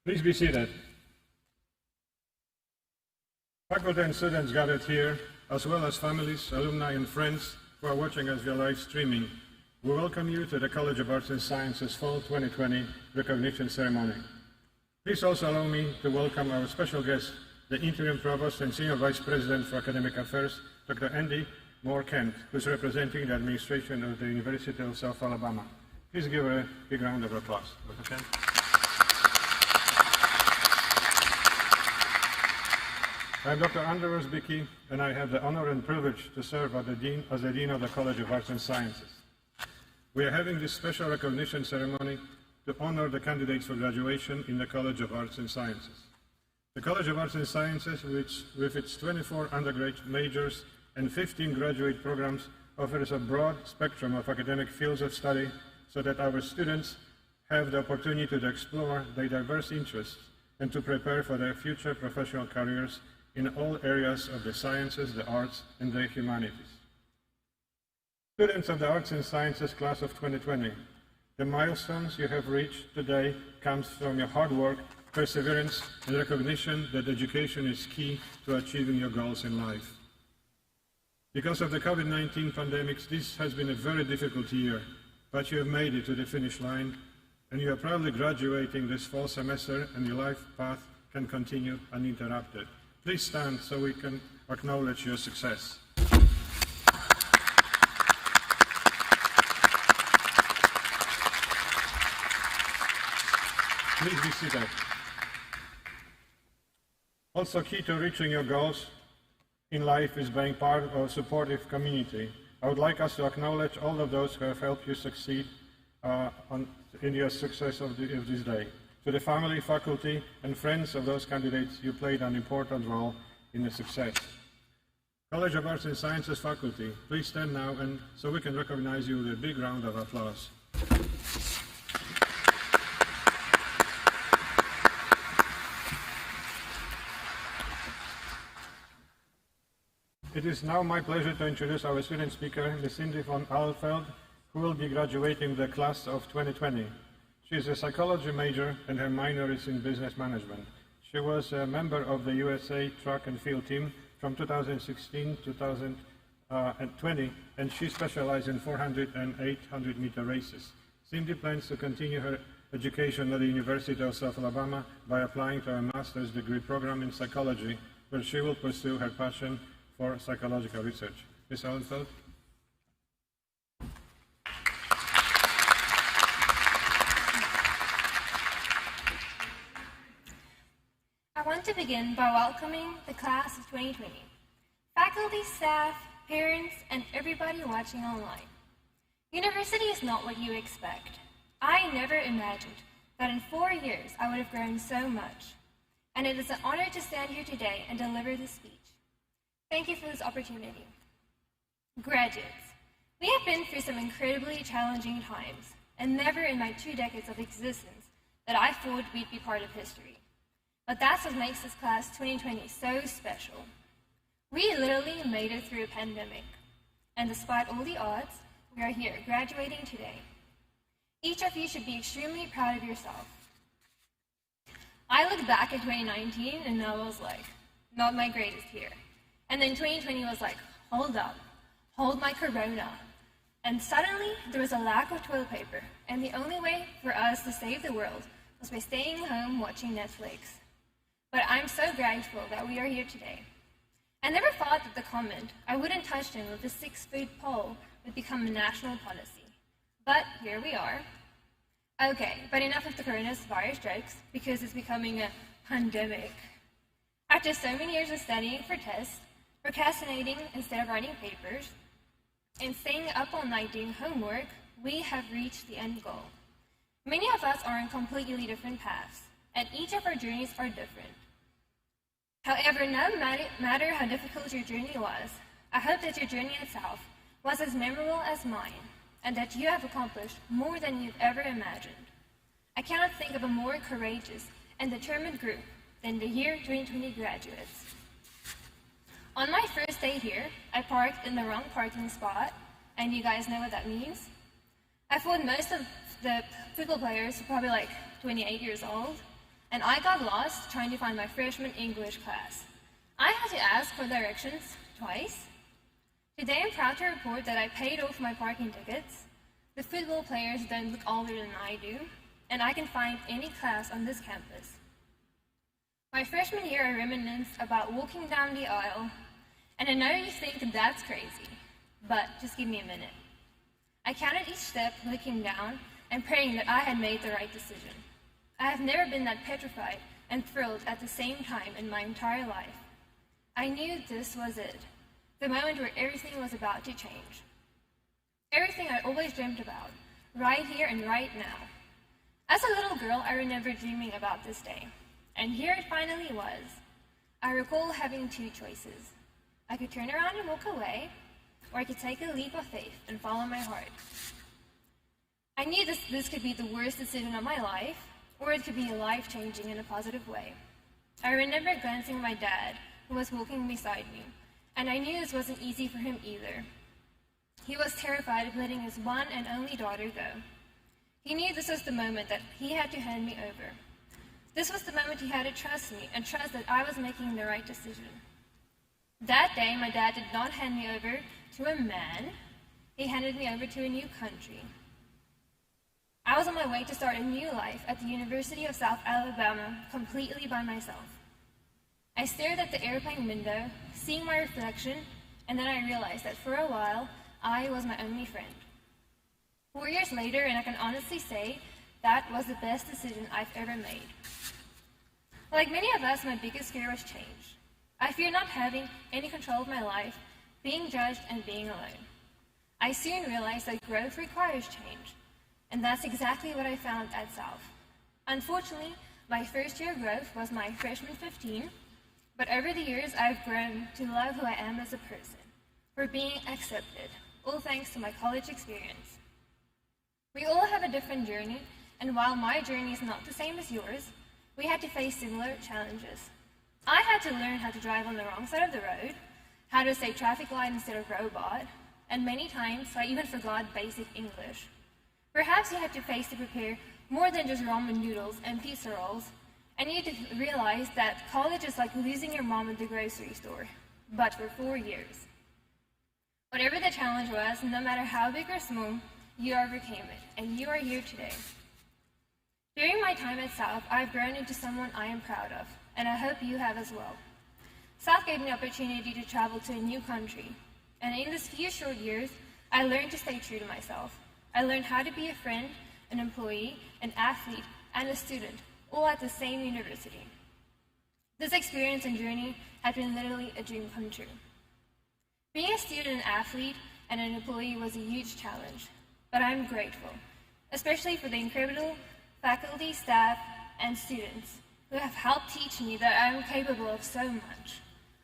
Please be seated. Faculty and students gathered here, as well as families, alumni, and friends who are watching us via live streaming, we welcome you to the College of Arts and Sciences Fall 2020 Recognition Ceremony. Please also allow me to welcome our special guest, the Interim Provost and Senior Vice President for Academic Affairs, Dr. Andy Moore-Kent, who is representing the administration of the University of South Alabama. Please give her a big round of applause. Dr. Kent. I'm Dr. Andrew Rosbicki, and I have the honor and privilege to serve as the Dean of the College of Arts and Sciences. We are having this special recognition ceremony to honor the candidates for graduation in the College of Arts and Sciences. The College of Arts and Sciences, which with its 24 undergraduate majors and 15 graduate programs, offers a broad spectrum of academic fields of study so that our students have the opportunity to explore their diverse interests and to prepare for their future professional careers in all areas of the sciences, the arts, and the humanities. Students of the Arts and Sciences class of 2020, the milestones you have reached today comes from your hard work, perseverance, and recognition that education is key to achieving your goals in life. Because of the COVID-19 pandemic, this has been a very difficult year, but you have made it to the finish line, and you are proudly graduating this fall semester, and your life path can continue uninterrupted. Please stand so we can acknowledge your success. Please be seated. Also key to reaching your goals in life is being part of a supportive community. I would like us to acknowledge all of those who have helped you succeed in your success of this day. To the family, faculty, and friends of those candidates, you played an important role in the success. College of Arts and Sciences faculty, please stand now and so we can recognize you with a big round of applause. It is now my pleasure to introduce our student speaker, Ms. Cindy von Alfeld, who will be graduating the class of 2020. She is a psychology major and her minor is in business management. She was a member of the USA track and field team from 2016 to 2020, and she specialized in 400 and 800 meter races. Cindy plans to continue her education at the University of South Alabama by applying to a master's degree program in psychology, where she will pursue her passion for psychological research. Ms. Allenfeld. I want to begin by welcoming the class of 2020, faculty, staff, parents, and everybody watching online. University is not what you expect. I never imagined that in 4 years I would have grown so much, and it is an honor to stand here today and deliver this speech. Thank you for this opportunity. Graduates, we have been through some incredibly challenging times, and never in my 2 decades of existence that I thought we'd be part of history. But that's what makes this class 2020 so special. We literally made it through a pandemic, and despite all the odds, we are here graduating today. Each of you should be extremely proud of yourself. I look back at 2019 and I was like, not my greatest year. And then 2020 was like, hold up, hold my corona. And suddenly there was a lack of toilet paper, and the only way for us to save the world was by staying home watching Netflix. But I'm so grateful that we are here today. I never thought that the comment, I wouldn't touch them with the 6-foot pole, would become a national policy. But here we are. Okay, but enough of the coronavirus jokes, because it's becoming a pandemic. After so many years of studying for tests, procrastinating instead of writing papers, and staying up all night doing homework, we have reached the end goal. Many of us are on completely different paths, and each of our journeys are different. However, no matter how difficult your journey was, I hope that your journey itself was as memorable as mine, and that you have accomplished more than you've ever imagined. I cannot think of a more courageous and determined group than the year 2020 graduates. On my first day here, I parked in the wrong parking spot, and you guys know what that means? I thought most of the football players were probably like 28 years old, and I got lost trying to find my freshman English class. I had to ask for directions twice. Today I'm proud to report that I paid off my parking tickets. The football players don't look older than I do, and I can find any class on this campus. My freshman year I reminisce about walking down the aisle, and I know you think that's crazy, but just give me a minute. I counted each step looking down and praying that I had made the right decision. I have never been that petrified and thrilled at the same time in my entire life. I knew this was it, the moment where everything was about to change. Everything I always dreamed about, right here and right now. As a little girl, I remember dreaming about this day, and here it finally was. I recall having two choices. I could turn around and walk away, or I could take a leap of faith and follow my heart. I knew this could be the worst decision of my life, or it could be life-changing in a positive way. I remember glancing at my dad, who was walking beside me, and I knew this wasn't easy for him either. He was terrified of letting his one and only daughter go. He knew this was the moment that he had to hand me over. This was the moment he had to trust me and trust that I was making the right decision. That day, my dad did not hand me over to a man. He handed me over to a new country. I was on my way to start a new life at the University of South Alabama completely by myself. I stared at the airplane window, seeing my reflection, and then I realized that for a while, I was my only friend. 4 years later, and I can honestly say that was the best decision I've ever made. Like many of us, my biggest fear was change. I fear not having any control of my life, being judged, and being alone. I soon realized that growth requires change, and that's exactly what I found at South. Unfortunately, my first year growth was my freshman 15, but over the years I've grown to love who I am as a person, for being accepted, all thanks to my college experience. We all have a different journey, and while my journey is not the same as yours, we had to face similar challenges. I had to learn how to drive on the wrong side of the road, how to say traffic light instead of robot, and many times I even forgot basic English. Perhaps you had to face to prepare more than just ramen noodles and pizza rolls, and you had to realize that college is like losing your mom at the grocery store, but for 4 years. Whatever the challenge was, no matter how big or small, you overcame it, and you are here today. During my time at South, I've grown into someone I am proud of, and I hope you have as well. South gave me the opportunity to travel to a new country, and in these few short years, I learned to stay true to myself. I learned how to be a friend, an employee, an athlete, and a student, all at the same university. This experience and journey has been literally a dream come true. Being a student, an athlete, and an employee was a huge challenge, but I'm grateful, especially for the incredible faculty, staff, and students who have helped teach me that I am capable of so much.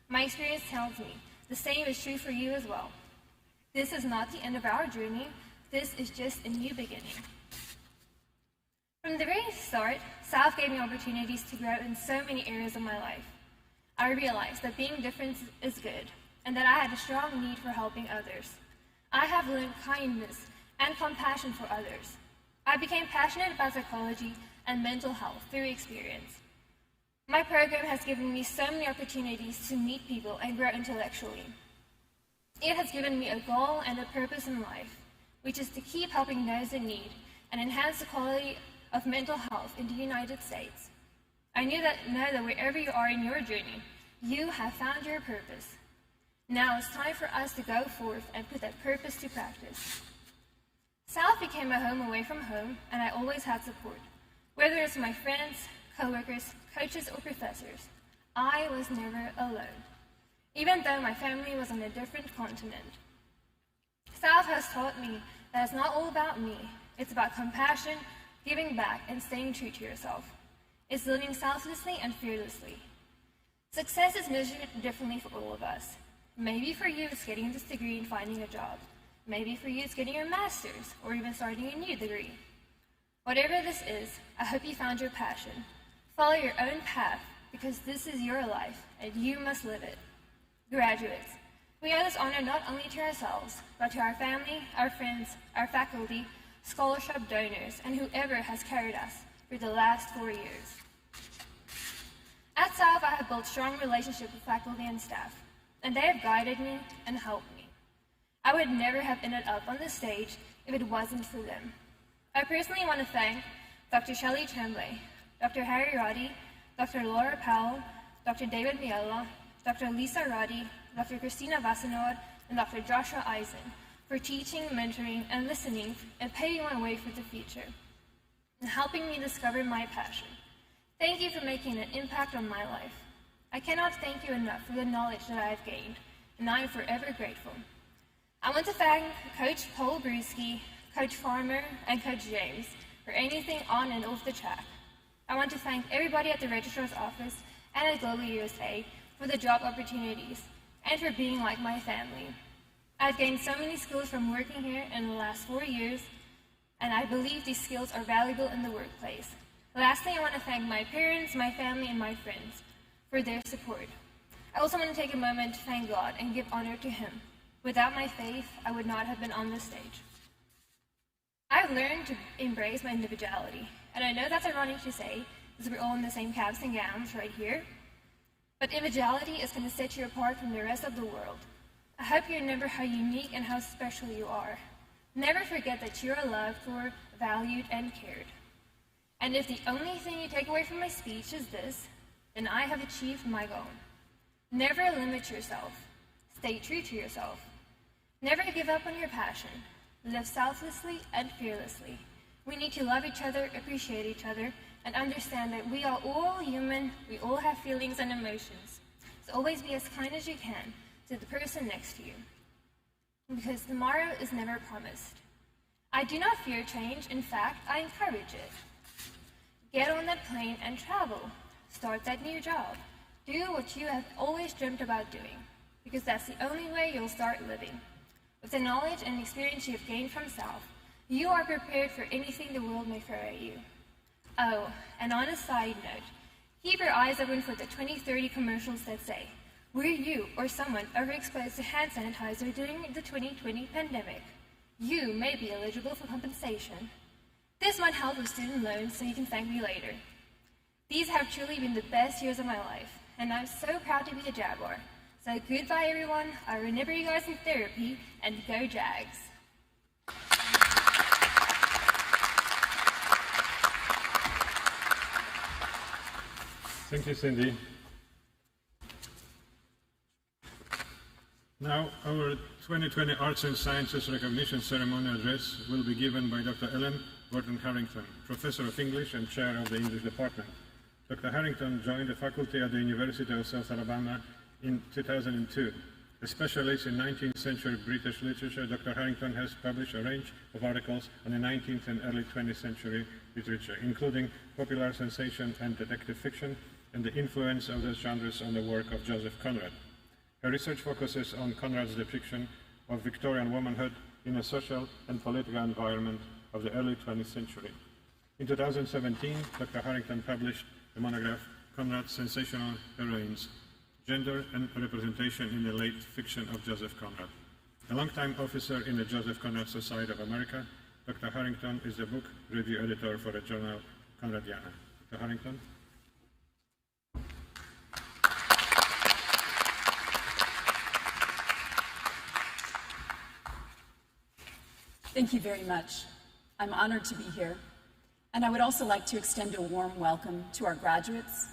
My experience tells me the same is true for you as well. This is not the end of our journey. This is just a new beginning. From From the very start, South gave me opportunities to grow in so many areas of my life. I realized that being different is good, and that I had a strong need for helping others. I have learned kindness and compassion for others. I became passionate about psychology and mental health through experience. My program has given me so many opportunities to meet people and grow intellectually. It has given me a goal and a purpose in life, which is to keep helping those in need and enhance the quality of mental health in the United States. I know that wherever you are in your journey, you have found your purpose. Now it's time for us to go forth and put that purpose to practice. South became my home away from home, and I always had support. Whether it's my friends, coworkers, coaches, or professors, I was never alone, even though my family was on a different continent. South has taught me that it's not all about me. It's about compassion, giving back, and staying true to yourself. It's living selflessly and fearlessly. Success is measured differently for all of us. Maybe for you it's getting this degree and finding a job. Maybe for you it's getting your master's, or even starting a new degree. Whatever this is, I hope you found your passion. Follow your own path, because this is your life, and you must live it. Graduates, we owe this honor not only to ourselves, but to our family, our friends, our faculty, scholarship donors, and whoever has carried us through the last 4 years. At South, I have built strong relationships with faculty and staff, and they have guided me and helped me. I would never have ended up on this stage if it wasn't for them. I personally want to thank Dr. Shelley Tremblay, Dr. Harry Roddy, Dr. Laura Powell, Dr. David Miela, Dr. Lisa Roddy, Dr. Christina Vassanod, and Dr. Joshua Eisen for teaching, mentoring, and listening and paving my way for the future, and helping me discover my passion. Thank you for making an impact on my life. I cannot thank you enough for the knowledge that I have gained, and I am forever grateful. I want to thank Coach Paul Brewski, Coach Farmer, and Coach James for anything on and off the track. I want to thank everybody at the Registrar's Office and at Global USA for the job opportunities and for being like my family. I've gained so many skills from working here in the last 4 years, and I believe these skills are valuable in the workplace. Lastly, I want to thank my parents, my family, and my friends for their support. I also want to take a moment to thank God and give honor to Him. Without my faith, I would not have been on this stage. I've learned to embrace my individuality, and I know that's ironic to say, because we're all in the same caps and gowns right here, but individuality is going to set you apart from the rest of the world. I hope you remember how unique and how special you are. Never forget that you are loved for, valued, and cared. And if the only thing you take away from my speech is this, then I have achieved my goal. Never limit yourself. Stay true to yourself. Never give up on your passion. Live selflessly and fearlessly. We need to love each other, appreciate each other, and understand that we are all human, we all have feelings and emotions. So always be as kind as you can to the person next to you, because tomorrow is never promised. I do not fear change, in fact, I encourage it. Get on that plane and travel. Start that new job. Do what you have always dreamt about doing, because that's the only way you'll start living. With the knowledge and experience you have gained from South, you are prepared for anything the world may throw at you. Oh, and on a side note, keep your eyes open for the 2030 commercials that say, were you or someone overexposed to hand sanitizer during the 2020 pandemic? You may be eligible for compensation. This might help with student loans so you can thank me later. These have truly been the best years of my life, and I'm so proud to be a Jaguar. So goodbye everyone, I'll remember you guys in therapy, and go Jags! Thank you, Cindy. Now, our 2020 Arts and Sciences Recognition Ceremony address will be given by Dr. Ellen Burton-Harrington, Professor of English and Chair of the English Department. Dr. Harrington joined the faculty at the University of South Alabama in 2002. A specialist in 19th century British literature, Dr. Harrington has published a range of articles on the 19th and early 20th century literature, including popular sensation and detective fiction, and the influence of those genres on the work of Joseph Conrad. Her research focuses on Conrad's depiction of Victorian womanhood in a social and political environment of the early 20th century. In 2017, Dr. Harrington published the monograph, Conrad's Sensational Heroines, Gender and Representation in the Late Fiction of Joseph Conrad. A longtime officer in the Joseph Conrad Society of America, Dr. Harrington is the book review editor for the journal Conradiana. Dr. Harrington? Thank you very much. I'm honored to be here, and I would also like to extend a warm welcome to our graduates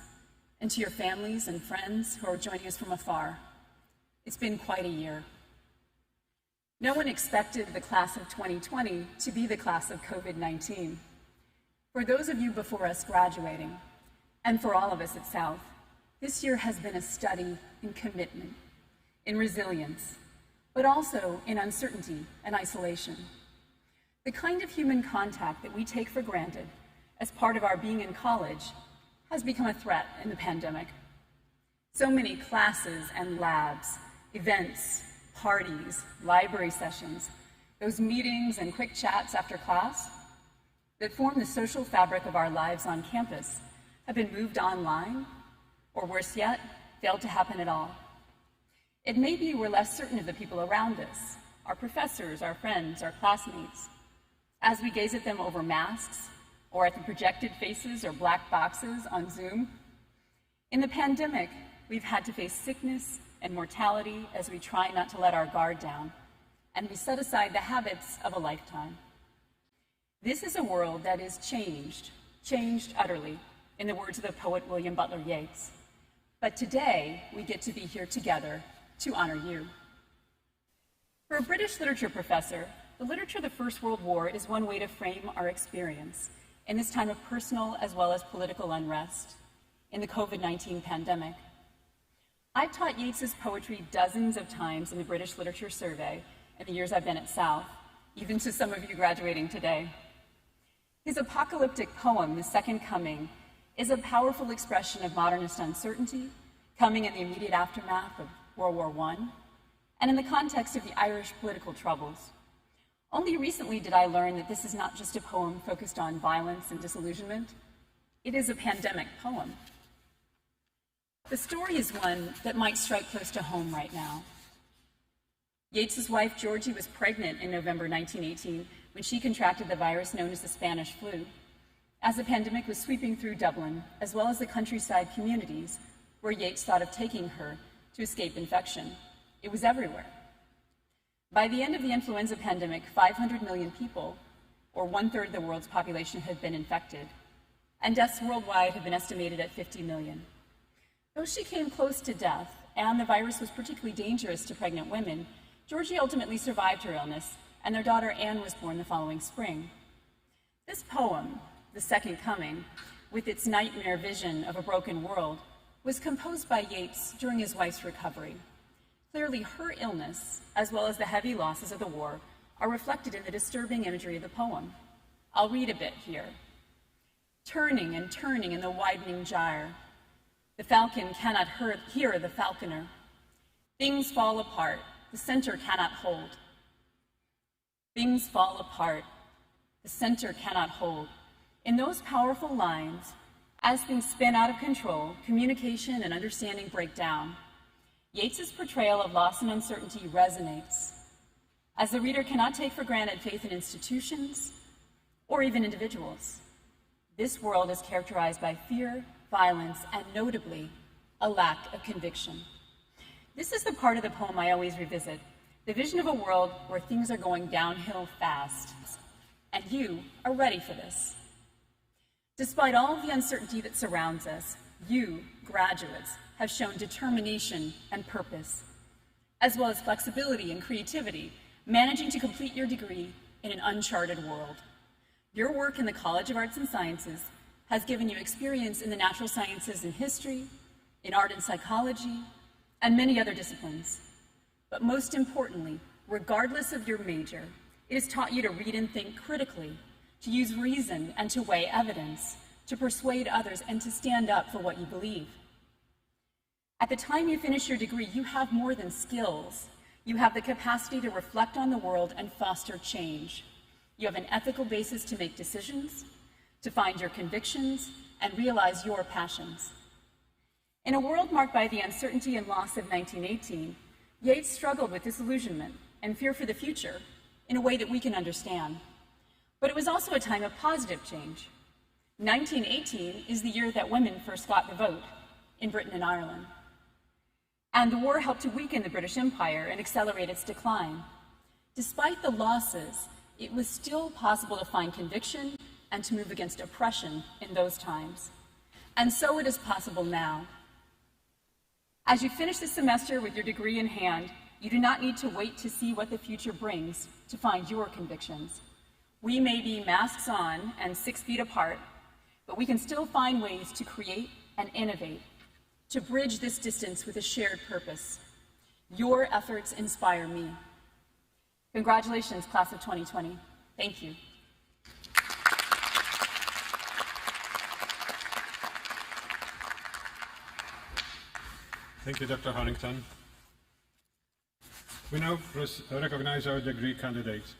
and to your families and friends who are joining us from afar. It's been quite a year. No one expected the class of 2020 to be the class of COVID-19. For those of you before us graduating, and for all of us at South, this year has been a study in commitment, in resilience, but also in uncertainty and isolation. The kind of human contact that we take for granted as part of our being in college has become a threat in the pandemic. So many classes and labs, events, parties, library sessions, those meetings and quick chats after class that form the social fabric of our lives on campus have been moved online, or worse yet, failed to happen at all. It may be we're less certain of the people around us, our professors, our friends, our classmates, as we gaze at them over masks or at the projected faces or black boxes on Zoom. In the pandemic, we've had to face sickness and mortality as we try not to let our guard down, and we set aside the habits of a lifetime. This is a world that is changed utterly, in the words of the poet William Butler Yeats. But today, we get to be here together to honor you. For a British literature professor, the literature of the First World War is one way to frame our experience in this time of personal as well as political unrest in the COVID-19 pandemic. I've taught Yeats's poetry dozens of times in the British Literature Survey in the years I've been at South, even to some of you graduating today. His apocalyptic poem, The Second Coming, is a powerful expression of modernist uncertainty, coming in the immediate aftermath of World War I, and in the context of the Irish political troubles. Only recently did I learn that this is not just a poem focused on violence and disillusionment. It is a pandemic poem. The story is one that might strike close to home right now. Yeats's wife, Georgie, was pregnant in November 1918 when she contracted the virus known as the Spanish flu, as the pandemic was sweeping through Dublin, as well as the countryside communities where Yeats thought of taking her to escape infection. It was everywhere. By the end of the influenza pandemic, 500 million people, or 1/3 of the world's population, had been infected, and deaths worldwide have been estimated at 50 million. Though she came close to death, and the virus was particularly dangerous to pregnant women, Georgie ultimately survived her illness, and their daughter Anne was born the following spring. This poem, The Second Coming, with its nightmare vision of a broken world, was composed by Yeats during his wife's recovery. Clearly, her illness, as well as the heavy losses of the war, are reflected in the disturbing imagery of the poem. I'll read a bit here. Turning and turning in the widening gyre, the falcon cannot hear the falconer. Things fall apart, the center cannot hold. Things fall apart, the center cannot hold. In those powerful lines, as things spin out of control, communication and understanding break down. Yeats's portrayal of loss and uncertainty resonates, as the reader cannot take for granted faith in institutions or even individuals. This world is characterized by fear, violence, and notably, a lack of conviction. This is the part of the poem I always revisit, the vision of a world where things are going downhill fast, and you are ready for this. Despite all of the uncertainty that surrounds us, you, graduates, have shown determination and purpose, as well as flexibility and creativity, managing to complete your degree in an uncharted world. Your work in the College of Arts and Sciences has given you experience in the natural sciences and history, in art and psychology, and many other disciplines. But most importantly, regardless of your major, it has taught you to read and think critically, to use reason and to weigh evidence, to persuade others, and to stand up for what you believe. At the time you finish your degree, you have more than skills. You have the capacity to reflect on the world and foster change. You have an ethical basis to make decisions, to find your convictions and realize your passions. In a world marked by the uncertainty and loss of 1918, Yates struggled with disillusionment and fear for the future in a way that we can understand. But it was also a time of positive change. 1918 is the year that women first got the vote in Britain and Ireland. And the war helped to weaken the British Empire and accelerate its decline. Despite the losses, it was still possible to find conviction and to move against oppression in those times. And so it is possible now. As you finish the semester with your degree in hand, you do not need to wait to see what the future brings to find your convictions. We may be masks on and 6 feet apart, but we can still find ways to create and innovate, to bridge this distance with a shared purpose. Your efforts inspire me. Congratulations, class of 2020. Thank you. Thank you, Dr. Harrington. We now recognize our degree candidates.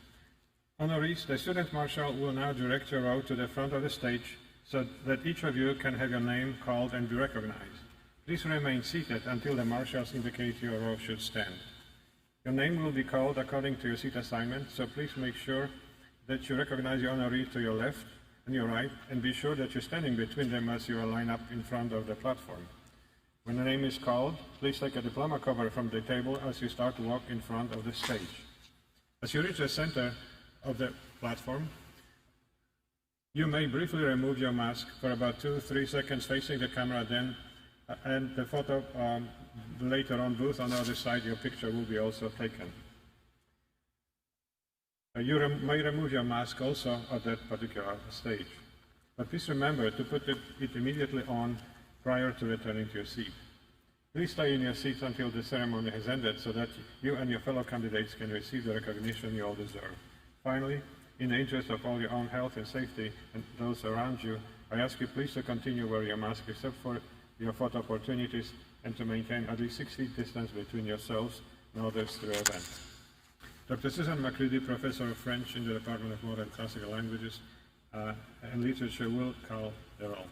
Honorees, the Student Marshal will now direct your row to the front of the stage so that each of you can have your name called and be recognized. Please remain seated until the marshals indicate your row should stand. Your name will be called according to your seat assignment, so please make sure that you recognize your honoree to your left and your right, and be sure that you're standing between them as you are lined up in front of the platform. When the name is called, please take a diploma cover from the table as you start to walk in front of the stage. As you reach the center of the platform, you may briefly remove your mask for about 2-3 seconds facing the camera, then and the photo later on booth on the other side, your picture will be also taken. You may remove your mask also at that particular stage. But please remember to put it immediately on prior to returning to your seat. Please stay in your seats until the ceremony has ended so that you and your fellow candidates can receive the recognition you all deserve. Finally, in the interest of all your own health and safety and those around you, I ask you please to continue wearing your mask except for your photo opportunities and to maintain at least 6 feet distance between yourselves and others through the event. Dr. Susan McCready, Professor of French in the Department of Modern Classical Languages and Literature, will call the roll.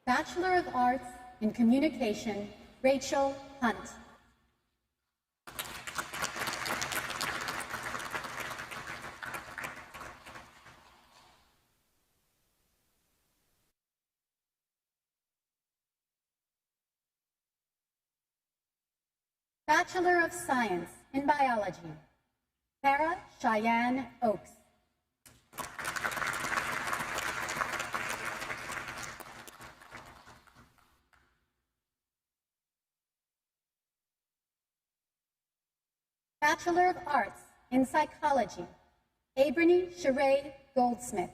Bachelor of Arts in Communication, Rachel Hunt. Bachelor of Science in Biology, Sarah Cheyenne Oakes. Bachelor of Arts in Psychology, Abrony Sheree Goldsmith.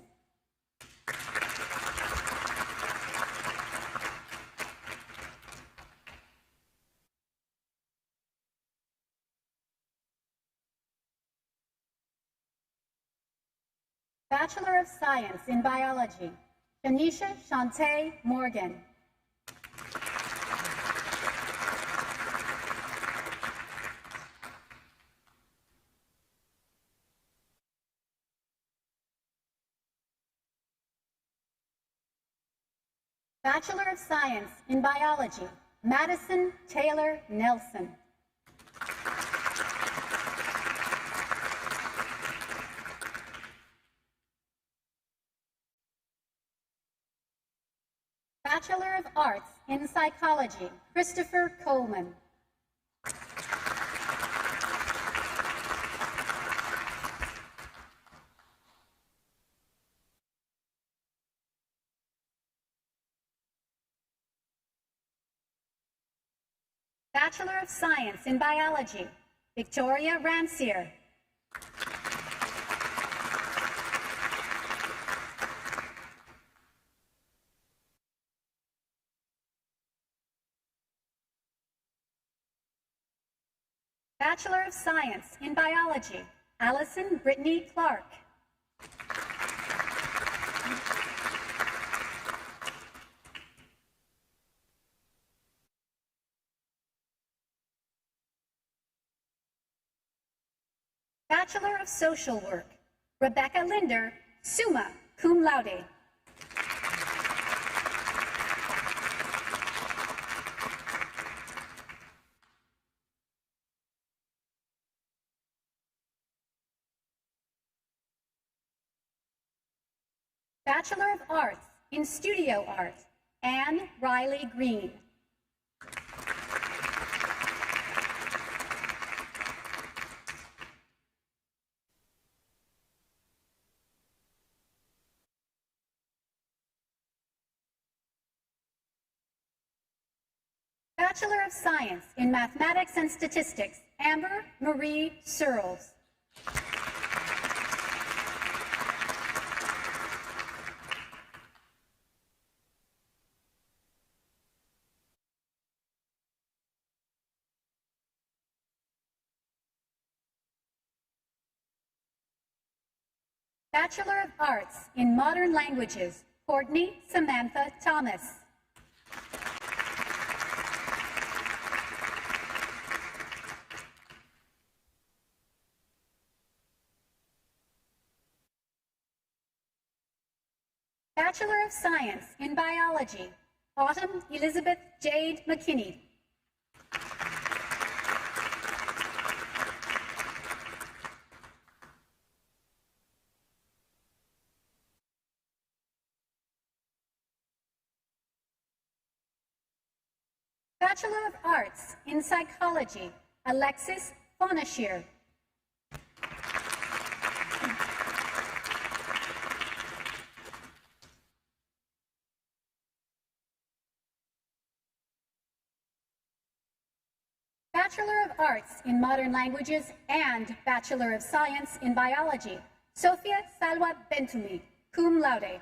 Bachelor of Science in Biology, Shanisha Shantae Morgan. Bachelor of Science in Biology, Madison Taylor Nelson. Bachelor of Arts in Psychology, Christopher Coleman. Bachelor of Science in Biology, Victoria Rancier. Bachelor of Science in Biology, Allison Brittany Clark. Bachelor of Social Work, Rebecca Linder, summa cum laude. Bachelor of Arts in Studio Art, Anne Riley Green. Bachelor of Science in Mathematics and Statistics, Amber Marie Searles. Bachelor of Arts in Modern Languages, Courtney Samantha Thomas. Bachelor of Science in Biology, Autumn Elizabeth Jade McKinney. Bachelor of Arts in Psychology, Alexis Fonashir. Bachelor of Arts in Modern Languages and Bachelor of Science in Biology, Sofia Salwa Bentumi, cum laude.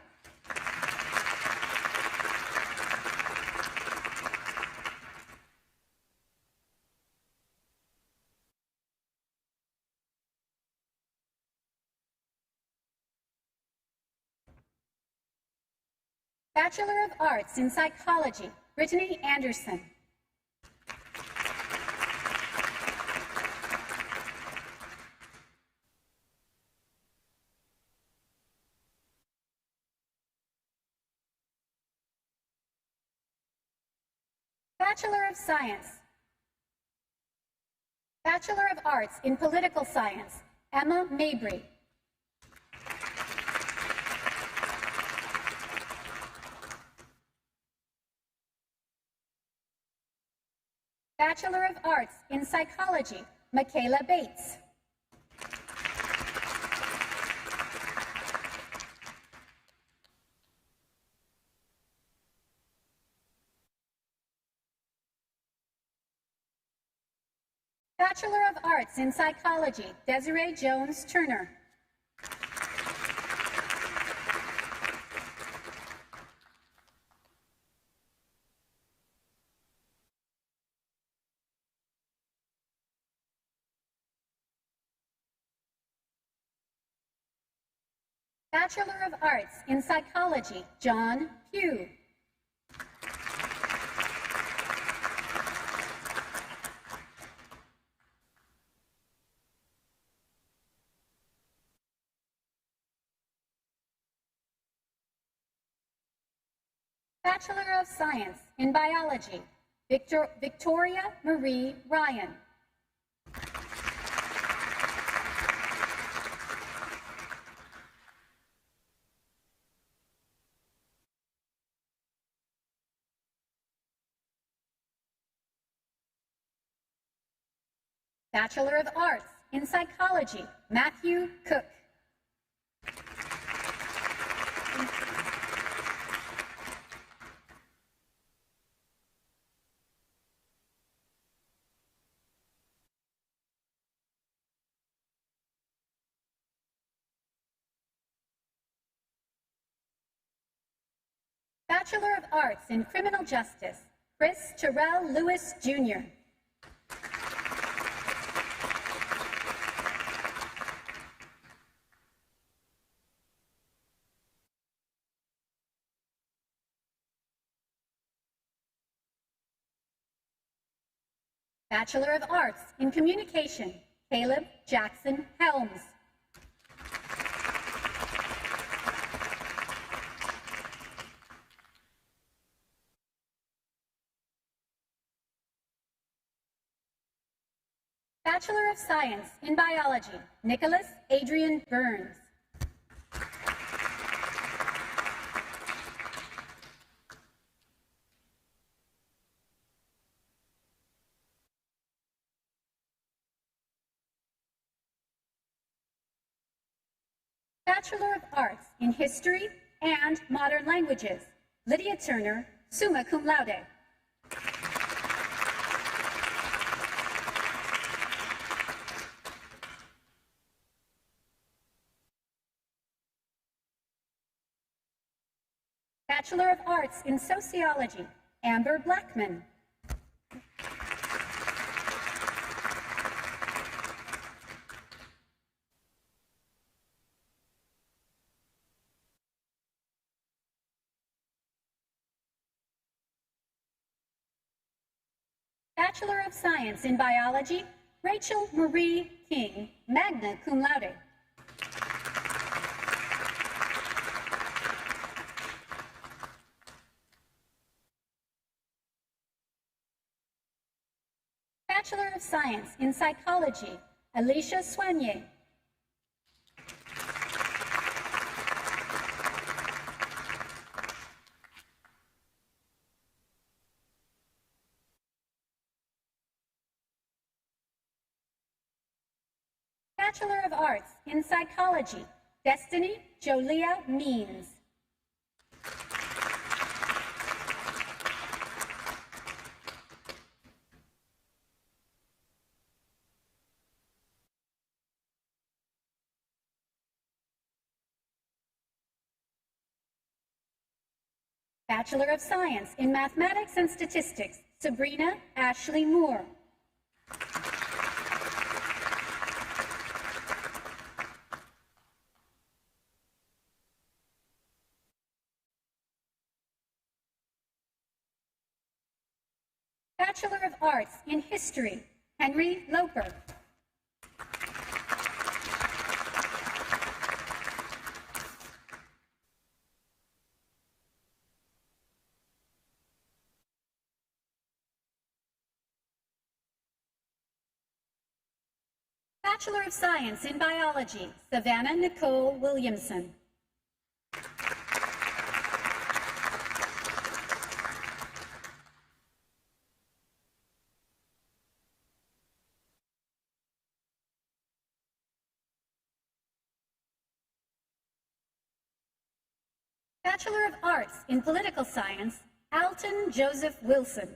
Bachelor of Arts in Psychology, Brittany Anderson. Bachelor of Science. Bachelor of Arts in Political Science, Emma Mabry. Bachelor of Arts in Psychology, Michaela Bates. Bachelor of Arts in Psychology, Desiree Jones Turner. Bachelor of Arts in Psychology, John Pugh. Bachelor of Science in Biology, Victoria Marie Ryan. Bachelor of Arts in Psychology, Matthew Cook. Bachelor of Arts in Criminal Justice, Chris Terrell Lewis, Jr. Bachelor of Arts in Communication, Caleb Jackson Helms. Bachelor of Science in Biology, Nicholas Adrian Burns. Bachelor of Arts in History and Modern Languages, Lydia Turner, summa cum laude. Bachelor of Arts in Sociology, Amber Blackman. Bachelor of Science in Biology, Rachel Marie King, magna cum laude. Bachelor of Science in Psychology, Alicia Soigné. Bachelor of Arts in Psychology, Destiny Jolia Means. Bachelor of Science in Mathematics and Statistics, Sabrina Ashley Moore. Bachelor of Arts in History, Henry Loper. Bachelor of Science in Biology, Savannah Nicole Williamson. Bachelor of Arts in Political Science, Alton Joseph Wilson.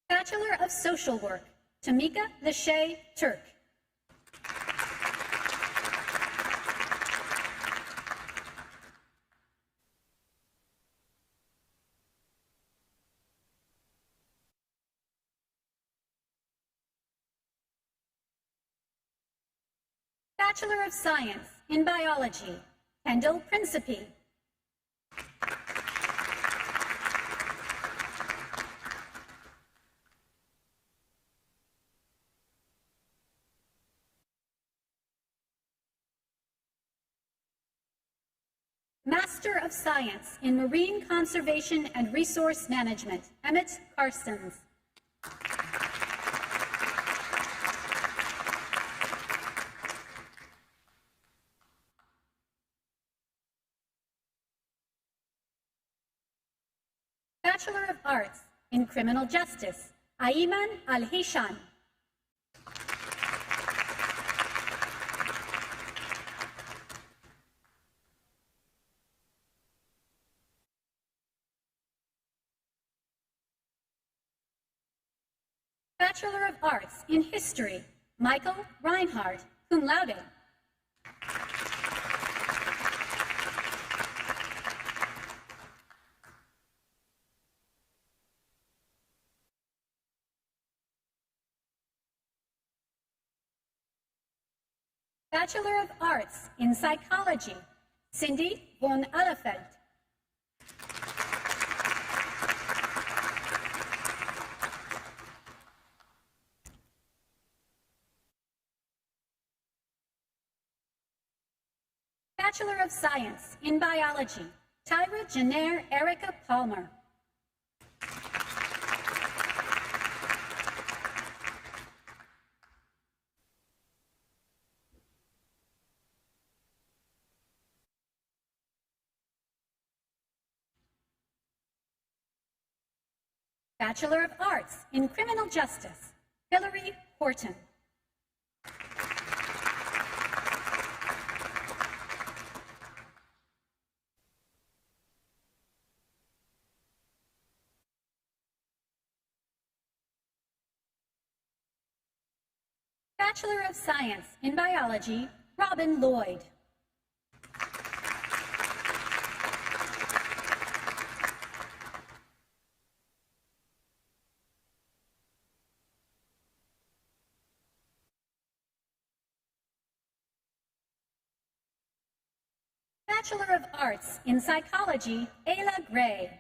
Bachelor of Social Work, Tamika Lachey Turk. Bachelor of Science in Biology, Kendall Principe. Master of Science in Marine Conservation and Resource Management, Emmett Carsons. Bachelor of Arts in Criminal Justice, Ayman Al-Hishan. Bachelor of Arts in History, Michael Reinhardt, cum laude. Bachelor of Arts in Psychology, Cindy von Allefeld. Bachelor of Science in Biology, Tyra Jenner Erica Palmer. Bachelor of Arts in Criminal Justice, Hillary Horton. Bachelor of Science in Biology, Robin Lloyd. Bachelor of Arts in Psychology, Ayla Gray.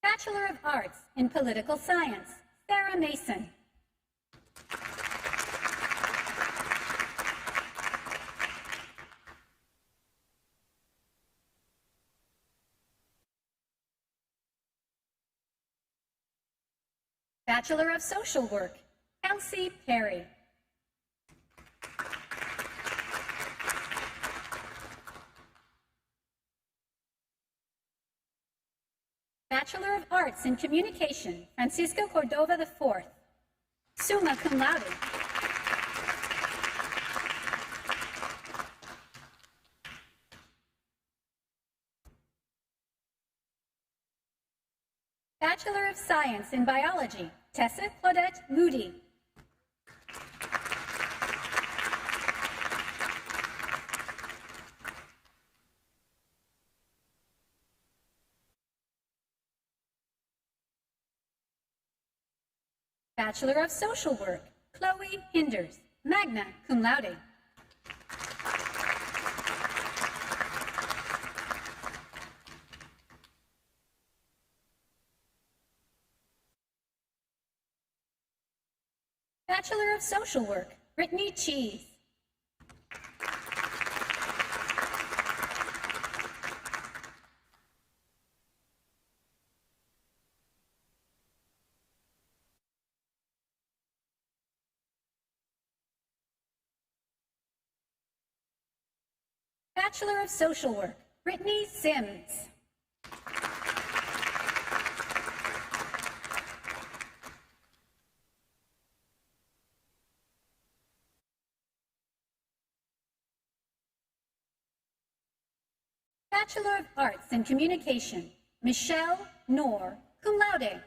Bachelor of Arts in Political Science, Sarah Mason. Bachelor of Social Work, Elsie Perry. Bachelor of Arts in Communication, Francisco Cordova IV, summa cum laude. Bachelor of Science in Biology, Tessa Claudette Moody. Bachelor of Social Work, Chloe Hinders, magna cum laude. Bachelor of Social Work, Brittany Cheese. Bachelor of Social Work, Brittany Sims. Bachelor of Arts in Communication, Michelle Knorr, cum laude.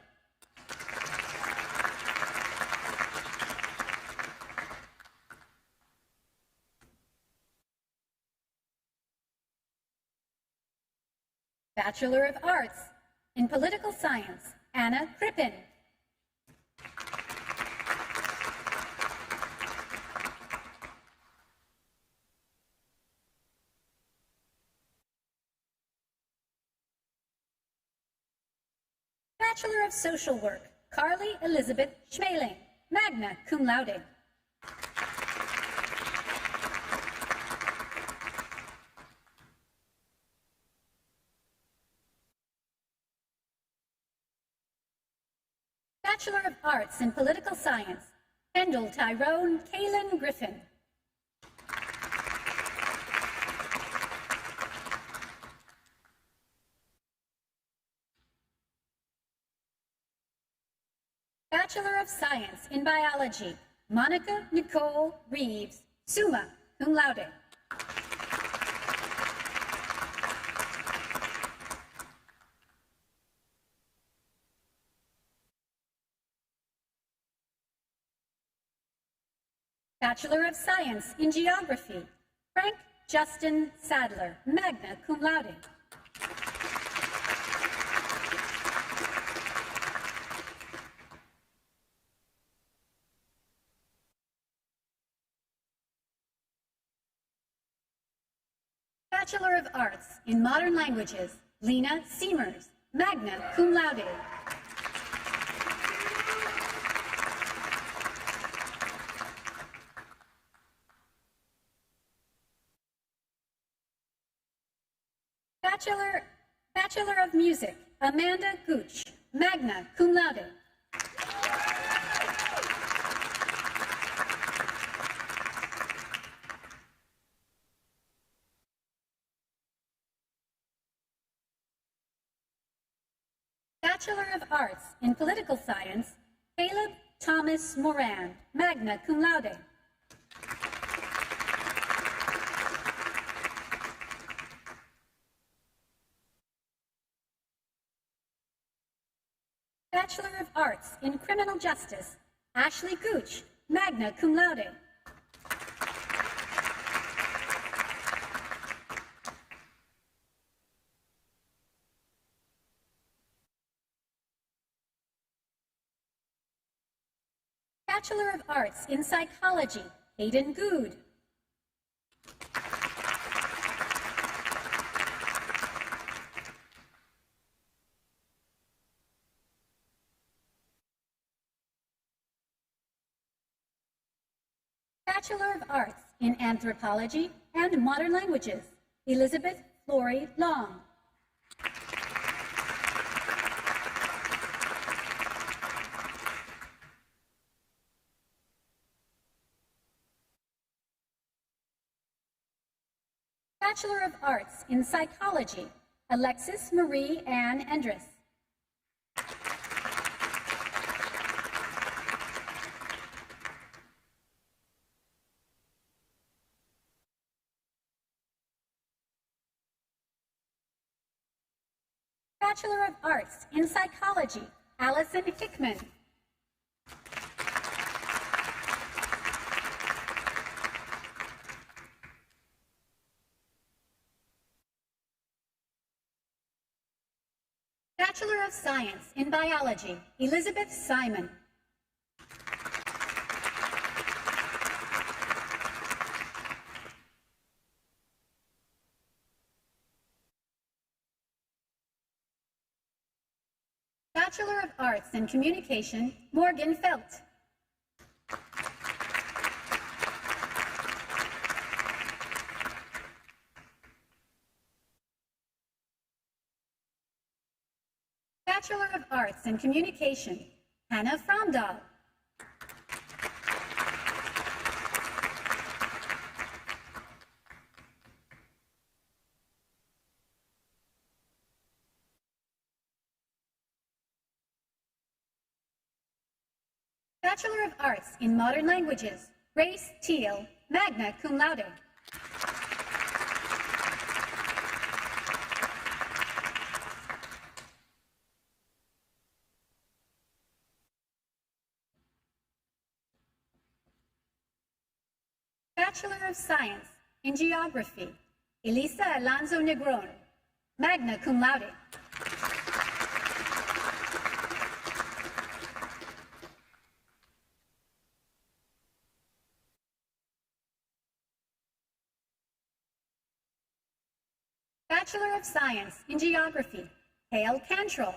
Bachelor of Arts in Political Science, Anna Crippen. Bachelor of Social Work, Carly Elizabeth Schmeling, magna cum laude. Bachelor of Arts in Political Science, Kendall Tyrone Kaylin Griffin. Bachelor of Science in Biology, Monica Nicole Reeves, summa cum laude. Bachelor of Science in Geography, Frank Justin Sadler, magna cum laude. Bachelor of Arts in Modern Languages, Lena Seamers, magna cum laude. Bachelor of Music, Amanda Gooch, magna cum laude. Bachelor of Arts in Political Science, Caleb Thomas Moran, magna cum laude. Bachelor of Arts in Criminal Justice, Ashley Gooch, magna cum laude. Bachelor of Arts in Psychology, Hayden Good. Bachelor of Arts in Anthropology and Modern Languages, Elizabeth Flory Long. Bachelor of Arts in Psychology, Alexis Marie Ann Endres. Bachelor of Arts in Psychology, Allison Hickman. Bachelor of Science in Biology, Elizabeth Simon. Bachelor of Arts in Communication, Morgan Felt. Bachelor of Arts in Communication, Hannah Fromdahl. Bachelor of Arts in Modern Languages, Grace Teal, magna cum laude. Bachelor of Science in Geography, Elisa Alonso Negron, magna cum laude. Bachelor of Science in Geography, Hale Cantrell.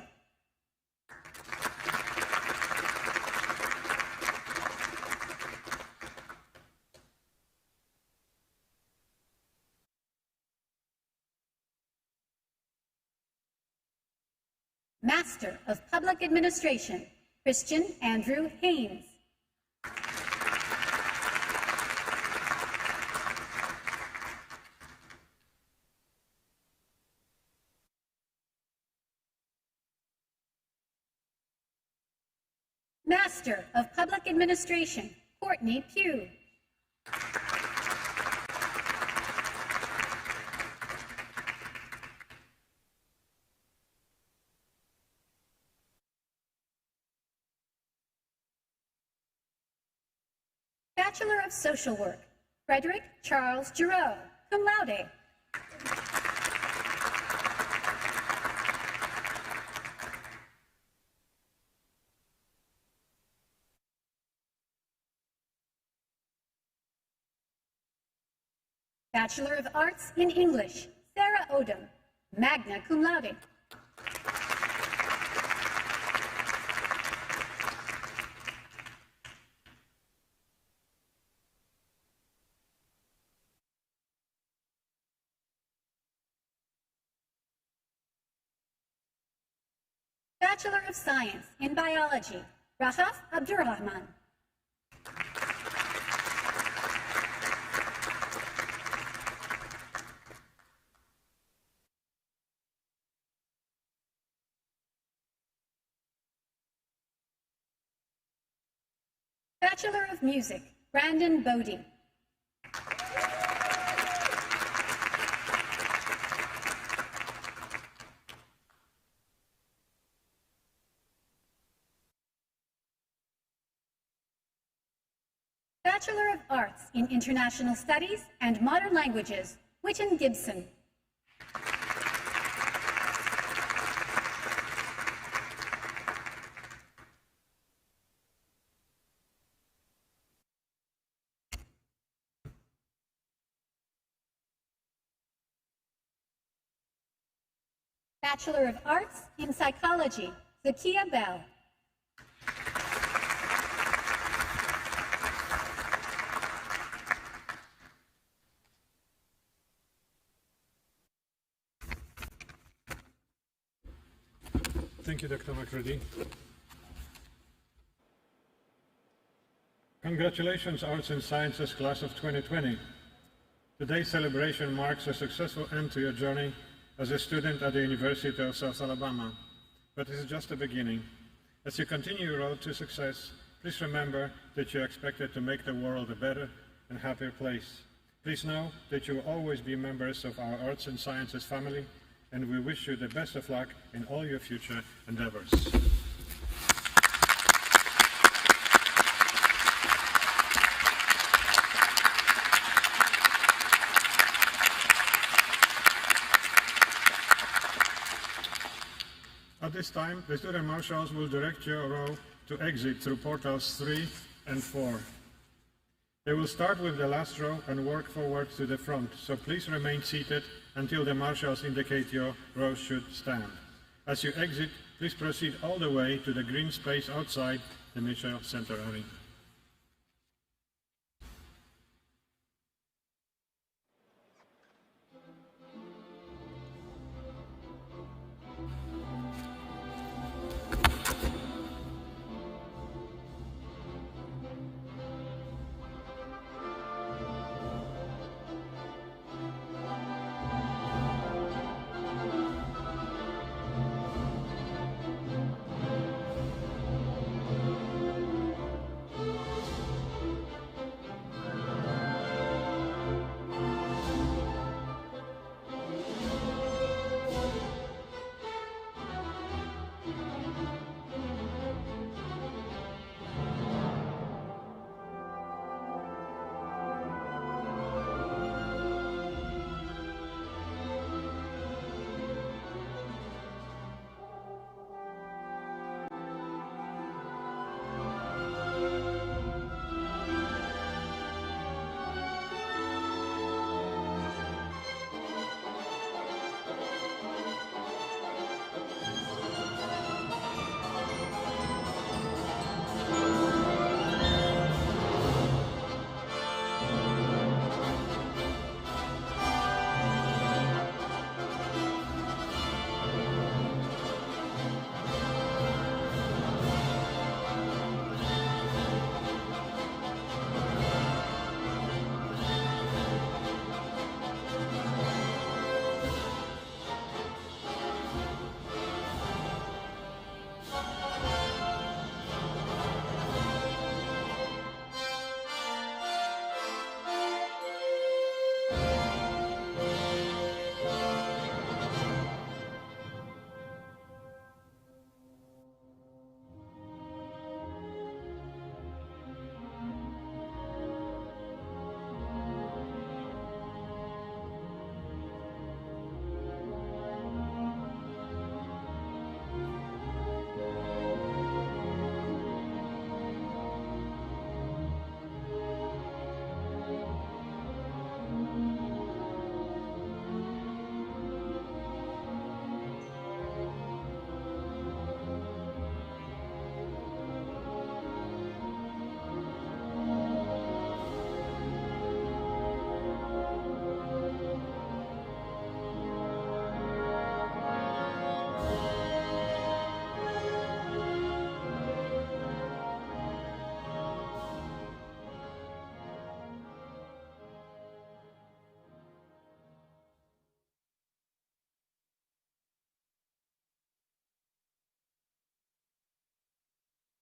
Master of Public Administration, Christian Andrew Haynes. Master Master of Public Administration, Courtney Pugh. Bachelor of Social Work, Frederick Charles Giroux, cum laude. Bachelor of Arts in English, Sarah Odom, magna cum laude. Bachelor of Science in Biology, Rahaf Abdurrahman. Bachelor of Music, Brandon Bodie. Bachelor of Arts in International Studies and Modern Languages, Whitten Gibson. Bachelor of Arts in Psychology, Zakia Bell. Thank you, Dr. McCready. Congratulations, Arts and Sciences Class of 2020. Today's celebration marks a successful end to your journey as a student at the University of South Alabama, but it is just the beginning. As you continue your road to success, please remember that you're expected to make the world a better and happier place. Please know that you will always be members of our Arts and Sciences family, and we wish you the best of luck in all your future endeavors. At this time, the student marshals will direct your row to exit through portals 3 and 4. They will start with the last row and work forward to the front, so please remain seated until the marshals indicate your row should stand. As you exit, please proceed all the way to the green space outside the Mitchell Center Arena.